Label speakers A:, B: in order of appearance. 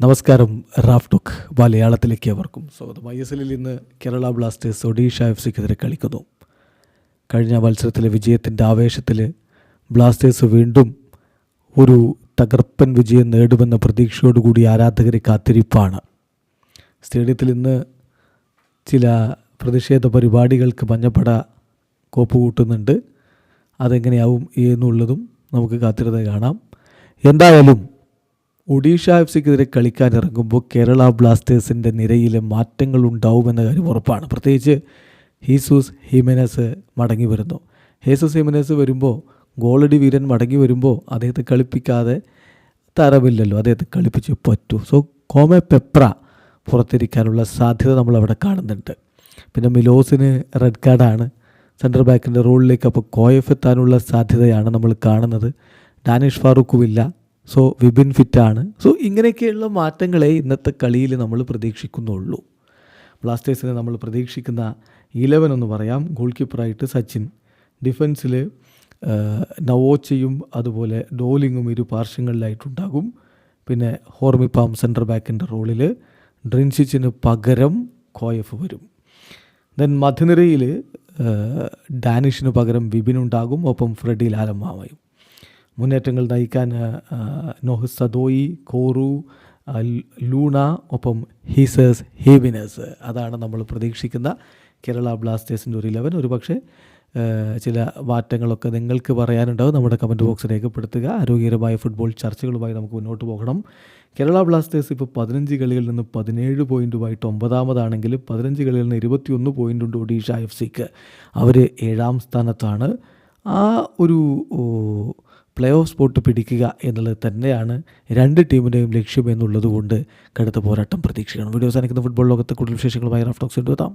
A: നമസ്കാരം. Raf talk മലയാളത്തിലേക്ക് അവർക്കും സ്വാഗതം. ISLൽ ഇന്ന് കേരള ബ്ലാസ്റ്റേഴ്സ് ഒഡീഷ FCക്കെതിരെ കളിക്കുന്നു. കഴിഞ്ഞ മത്സരത്തിലെ വിജയത്തിൻ്റെ ആവേശത്തിൽ ബ്ലാസ്റ്റേഴ്സ് വീണ്ടും ഒരു തകർപ്പൻ വിജയം നേടുമെന്ന പ്രതീക്ഷയോടുകൂടി ആരാധകരെ കാത്തിരിപ്പാണ്. സ്റ്റേഡിയത്തിൽ ഇന്ന് ചില പ്രതിഷേധ പരിപാടികൾക്ക് മഞ്ഞപ്പട കോപ്പ് കൂട്ടുന്നുണ്ട്. അതെങ്ങനെയാവും എന്നുള്ളതും നമുക്ക് കാത്തിരുന്ന് കാണാം. എന്തായാലും ഒഡീഷ FCക്കെതിരെ കളിക്കാനിറങ്ങുമ്പോൾ കേരള ബ്ലാസ്റ്റേഴ്സിൻ്റെ നിരയിലെ മാറ്റങ്ങൾ ഉണ്ടാവുമെന്ന കാര്യം ഉറപ്പാണ്. പ്രത്യേകിച്ച് ഹീസൂസ് ഹിമെനസ് മടങ്ങി വരുന്നു. ഹീസൂസ് ഹിമെനസ് വരുമ്പോൾ, ഗോളടി വീരൻ മടങ്ങി വരുമ്പോൾ അദ്ദേഹത്തെ കളിപ്പിക്കാതെ തരമില്ലല്ലോ, അദ്ദേഹത്തെ കളിപ്പിച്ച് പറ്റൂ. സോ കോമെ പെപ്ര പുറത്തിരിക്കാനുള്ള സാധ്യത നമ്മളവിടെ കാണുന്നുണ്ട്. പിന്നെ മിലോസിന് റെഡ് കാർഡാണ് സെൻറ്റർ ബാക്കിൻ്റെ റോളിലേക്ക്. അപ്പോൾ കോയഫ് എത്താനുള്ള സാധ്യതയാണ് നമ്മൾ കാണുന്നത്. ഡാനിഷ് ഫാറൂഖുമില്ല. സോ വിപിൻ ഫിറ്റാണ്. സോ ഇങ്ങനെയൊക്കെയുള്ള മാറ്റങ്ങളെ ഇന്നത്തെ കളിയിൽ നമ്മൾ പ്രതീക്ഷിക്കുന്നുള്ളൂ. ബ്ലാസ്റ്റേഴ്സിനെ നമ്മൾ പ്രതീക്ഷിക്കുന്ന 11 എന്ന് പറയാം. ഗോൾ കീപ്പറായിട്ട് സച്ചിൻ, ഡിഫൻസിൽ നവോച്ചയും അതുപോലെ ഡോലിങ്ങും ഇരു പാർശ്വങ്ങളിലായിട്ടുണ്ടാകും. പിന്നെ ഹോർമിപ്പാം സെൻറ്റർ ബാക്കിൻ്റെ റോളിൽ, ഡ്രിൻസിച്ചിന് പകരം കോയഫ് വരും. ദെൻ മധ്യനിരയിൽ ഡാനിഷിന് പകരം വിപിനുണ്ടാകും. ഒപ്പം ഫ്രെഡി ലാലമ്മാവയും. മുന്നേറ്റങ്ങൾ നയിക്കാൻ നോഹ് സദോയി, കോറു, ലൂണ, ഒപ്പം ഹീസസ് ഹീവിനസ്. അതാണ് നമ്മൾ പ്രതീക്ഷിക്കുന്ന കേരള ബ്ലാസ്റ്റേഴ്സിൻ്റെ ഒരു 11. ഒരു പക്ഷേ ചില മാറ്റങ്ങളൊക്കെ നിങ്ങൾക്ക് പറയാനുണ്ടാവും. നമ്മുടെ കമൻറ്റ് ബോക്സ് രേഖപ്പെടുത്തുക. ആരോഗ്യകരമായ ഫുട്ബോൾ ചർച്ചകളുമായി നമുക്ക് മുന്നോട്ട് പോകണം. കേരള ബ്ലാസ്റ്റേഴ്സ് ഇപ്പോൾ 15 കളികളിൽ നിന്ന് 17 പോയിൻറ്റുമായിട്ട് 9ാമതാണെങ്കിൽ 15 കളികളിൽ നിന്ന് 21 പോയിൻ്റുണ്ട് ഒഡീഷ FCക്ക്. അവർ 7ാം സ്ഥാനത്താണ്. ആ ഒരു പ്ലേ ഓഫ് സ്പോട്ട് പിടിക്കുക എന്നുള്ളത് തന്നെയാണ് രണ്ട് ടീമിൻ്റെയും ലക്ഷ്യം എന്നുള്ളത് കൊണ്ട് കടുത്ത പോരാട്ടം പ്രതീക്ഷിക്കണം. വീഡിയോ അവസാനിക്കുന്ന ഫുട്ബോൾ ലോകത്തെ കൂടുതൽ വിശേഷങ്ങളുമായി റാഫ് ടോക്സ് എത്താം.